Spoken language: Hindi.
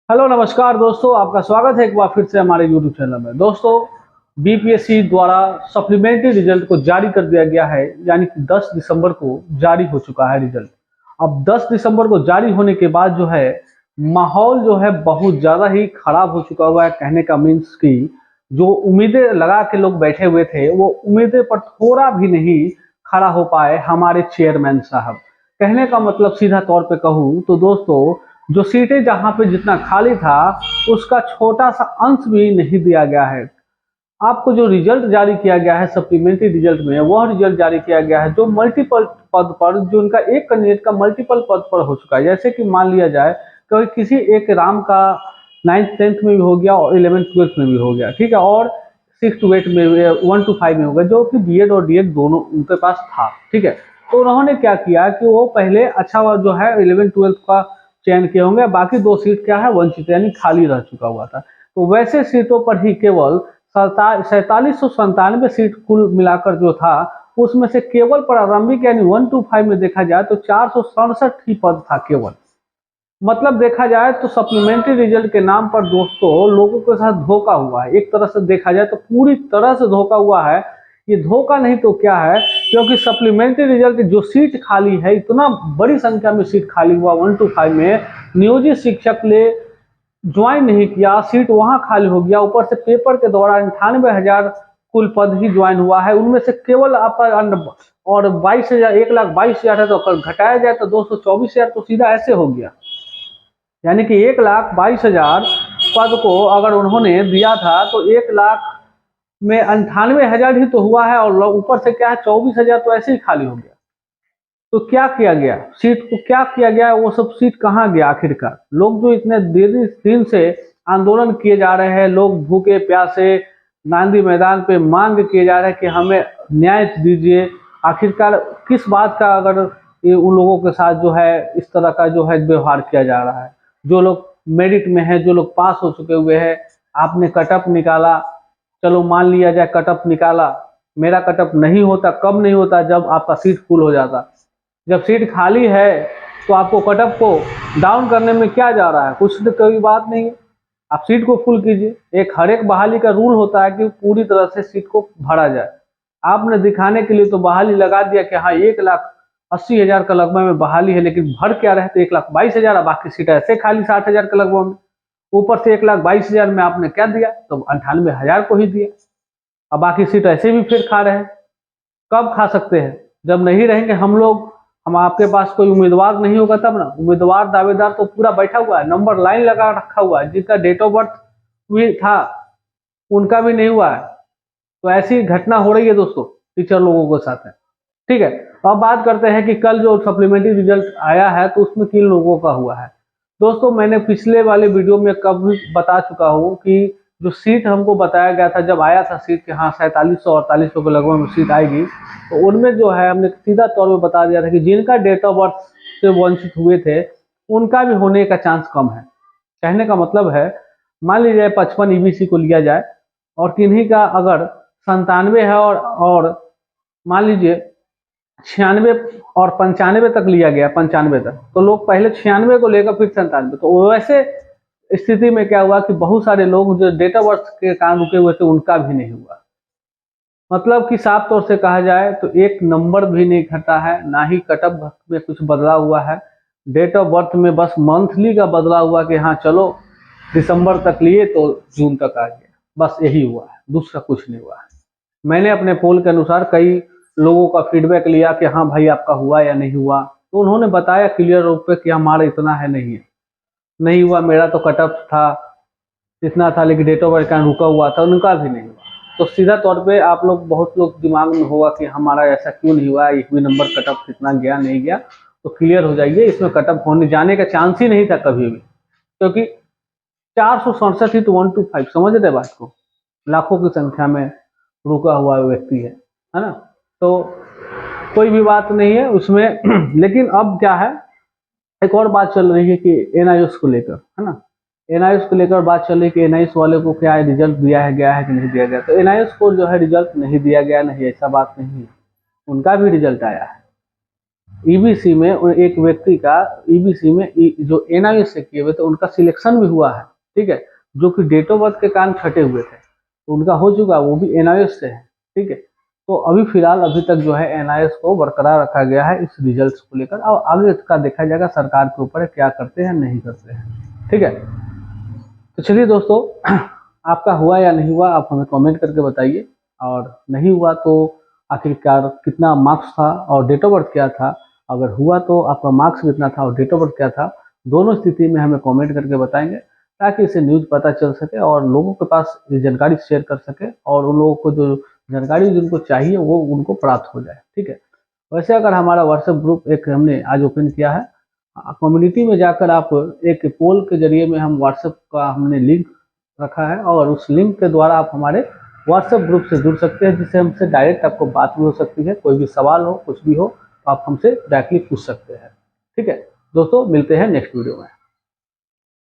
हेलो नमस्कार दोस्तों, आपका स्वागत है एक बार फिर से हमारे यूट्यूब चैनल में। दोस्तों, बीपीएससी द्वारा सप्लीमेंट्री रिजल्ट को जारी कर दिया गया है, यानी कि 10 दिसंबर को जारी हो चुका है रिजल्ट। अब 10 दिसंबर को जारी होने के बाद जो है माहौल जो है बहुत ज़्यादा ही खराब हो चुका हुआ है। कहने का मीन्स कि जो उम्मीदें लगा के लोग बैठे हुए थे वो उम्मीदें पर थोड़ा भी नहीं खड़ा हो पाए हमारे चेयरमैन साहब। कहने का मतलब सीधा तौर पे कहूँ तो दोस्तों, जो सीटें जहां पे जितना खाली था उसका छोटा सा अंश भी नहीं दिया गया है। आपको जो रिजल्ट जारी किया गया है सप्लीमेंट्री रिजल्ट में, वह रिजल्ट जारी किया गया है जो मल्टीपल पद पर, जो उनका एक कैंडिडेट का मल्टीपल पद पर हो चुका है। जैसे कि मान लिया जाए कि किसी एक राम का 9th 10th में भी हो गया और 11th 12th में भी हो गया, ठीक है, और 6 to 8 में 1 to 5 में हो गया, जो कि बीएड और डीएड दोनों उनके पास था, ठीक है। तो उन्होंने क्या किया कि वो पहले अच्छा जो है 11th 12th का चयन किए होंगे, बाकी 2 सीट क्या है वंचित, यानी खाली रह चुका हुआ था। तो वैसे सीटों पर ही केवल 4797 सीट कुल मिलाकर जो था, उसमें से केवल प्रारंभिक यानी 1 to 5 में देखा जाए तो 467 ही पद था केवल। मतलब देखा जाए तो सप्लीमेंट्री रिजल्ट के नाम पर दोस्तों लोगों के साथ धोखा हुआ है। एक तरह से देखा जाए तो पूरी तरह से धोखा हुआ है। ये धोखा नहीं तो क्या है, क्योंकि सप्लीमेंट्री रिजल्ट जो सीट खाली है, इतना बड़ी संख्या में सीट खाली हुआ 1 to 5 में, नियोजित शिक्षक ने ज्वाइन नहीं किया, सीट वहां खाली हो गया। ऊपर से पेपर के दौरान 98,000 कुल पद ही ज्वाइन हुआ है, उनमें से केवल आपका और 22,000 1,22,000 है, तो अगर घटाया जाए तो 224,000 तो सीधा ऐसे हो गया। यानी कि 1,22,000 पद को अगर उन्होंने दिया था तो 1,00,000 में 98,000 ही तो हुआ है, और ऊपर से क्या है 24,000 तो ऐसे ही खाली हो गया। तो क्या किया गया, सीट को क्या किया गया, वो सब सीट कहाँ गया आखिरकार? लोग जो इतने दिन से आंदोलन किए जा रहे हैं, लोग भूखे प्यासे गांधी मैदान पे मांग किए जा रहे हैं कि हमें न्याय दीजिए, आखिरकार किस बात का अगर ये उन लोगों के साथ जो है इस तरह का जो है व्यवहार किया जा रहा है? जो लोग मेरिट में है, जो लोग पास हो चुके हुए हैं, आपने कटअप निकाला, चलो मान लिया जाए कटअप निकाला, मेरा कटअप नहीं होता, कब नहीं होता, जब आपका सीट फुल हो जाता। जब सीट खाली है तो आपको कटअप को डाउन करने में क्या जा रहा है? कुछ तो कोई बात नहीं है, आप सीट को फुल कीजिए। एक हर एक बहाली का रूल होता है कि पूरी तरह से सीट को भरा जाए। आपने दिखाने के लिए तो बहाली लगा दिया कि हाँ 1,80,000 का लगभग में बहाली है, लेकिन भर क्या रहे तो 1,22,000, बाकी सीट ऐसे खाली 60,000 के लगभग में। ऊपर से 1,22,000 में आपने क्या दिया, तो 98,000 को ही दिया, अब बाकी सीट ऐसे भी फिर खा रहे हैं। कब खा सकते हैं? जब नहीं रहेंगे हम लोग, हम आपके पास कोई उम्मीदवार नहीं होगा तब ना। उम्मीदवार दावेदार तो पूरा बैठा हुआ है, नंबर लाइन लगा रखा हुआ है, जिनका डेट ऑफ बर्थ भी था उनका भी नहीं हुआ है। तो ऐसी घटना हो रही है दोस्तों टीचर लोगों के साथ है, ठीक है। अब बात करते हैं कि कल जो सप्लीमेंट्री रिजल्ट आया है तो उसमें किन लोगों का हुआ है। दोस्तों, मैंने पिछले वाले वीडियो में कब बता चुका हूँ कि जो सीट हमको बताया गया था जब आया था सीट के हाँ 4700 4800 के लगभग में सीट आएगी, तो उनमें जो है हमने सीधा तौर पे बता दिया था कि जिनका डेट ऑफ बर्थ से वंचित हुए थे उनका भी होने का चांस कम है। कहने का मतलब है, मान लीजिए 55 ईबीसी को लिया जाए और किन्हीं का अगर 97 है और मान लीजिए 96 और 95 तक लिया गया, 95 तक, तो लोग पहले 96 को लेकर फिर 97, तो वैसे स्थिति में क्या हुआ कि बहुत सारे लोग जो डेट ऑफ बर्थ के कारण रुके हुए थे उनका भी नहीं हुआ। मतलब कि साफ तौर से कहा जाए तो एक नंबर भी नहीं घटा है, ना ही कटअप में कुछ बदला हुआ है। डेट ऑफ बर्थ में बस मंथली का बदला हुआ कि हाँ चलो दिसंबर तक लिए तो जून तक आ गया, बस यही हुआ है, दूसरा कुछ नहीं हुआ है। मैंने अपने पोल के अनुसार कई लोगों का फीडबैक लिया कि हाँ भाई आपका हुआ या नहीं हुआ, तो उन्होंने बताया क्लियर रूप पे कि हमारा इतना है, नहीं हुआ, मेरा तो कटअप था इतना था, लेकिन डेट ऑफ बर्थ का रुका हुआ था, उनका भी नहीं हुआ। तो सीधा तौर पे आप लोग बहुत लोग दिमाग में होगा कि हमारा ऐसा क्यों नहीं हुआ, एक भी नंबर कटअप कितना गया नहीं गया, तो क्लियर हो जाइए, इसमें कटअप होने जाने का चांस ही नहीं था कभी भी, क्योंकि 467 ही तो 1 to 5, समझ रहे बात को, लाखों की संख्या में रुका हुआ व्यक्ति है ना। तो कोई भी बात नहीं है उसमें लेकिन अब क्या है, एक और बात चल रही है कि एनआईएस को लेकर, है ना, एनआईएस को लेकर बात चल रही है कि एनआईएस वाले को क्या रिजल्ट दिया है गया है कि नहीं दिया गया। तो एनआईएस को जो है रिजल्ट नहीं दिया गया, नहीं ऐसा बात नहीं है, उनका भी रिजल्ट आया है। ईबीसी में एक व्यक्ति का ईबीसी में जो एनआईएस से किए हुए थे उनका सिलेक्शन भी हुआ है, ठीक है, जो कि डेट ऑफ बर्थ के कारण छटे हुए थे, तो उनका हो चुका, वो भी एनआईएस से है, ठीक है। तो अभी फिलहाल अभी तक जो है एनआईएस को बरकरार रखा गया है इस रिजल्ट को लेकर, और आगे का देखा जाएगा, सरकार के ऊपर है क्या करते हैं नहीं करते हैं, ठीक है। तो चलिए दोस्तों, आपका हुआ या नहीं हुआ आप हमें कमेंट करके बताइए, और नहीं हुआ तो आखिरकार कितना मार्क्स था और डेट ऑफ बर्थ क्या था, अगर हुआ तो आपका मार्क्स कितना था और डेट ऑफ बर्थ क्या था, दोनों स्थिति में हमें कमेंट करके बताएंगे, ताकि इसे न्यूज़ पता चल सके और लोगों के पास ये जानकारी शेयर कर सके, और उन लोगों को जो जानकारी जिनको चाहिए वो उनको प्राप्त हो जाए, ठीक है। वैसे अगर हमारा व्हाट्सएप ग्रुप एक हमने आज ओपन किया है, कम्युनिटी में जाकर आप एक पोल के जरिए में हम व्हाट्सएप का हमने लिंक रखा है, और उस लिंक के द्वारा आप हमारे व्हाट्सएप ग्रुप से जुड़ सकते हैं, जिससे हमसे डायरेक्ट आपको बात भी हो सकती है, कोई भी सवाल हो कुछ भी हो तो आप हमसे डायरेक्टली पूछ सकते हैं, ठीक है। दोस्तों मिलते हैं नेक्स्ट वीडियो में।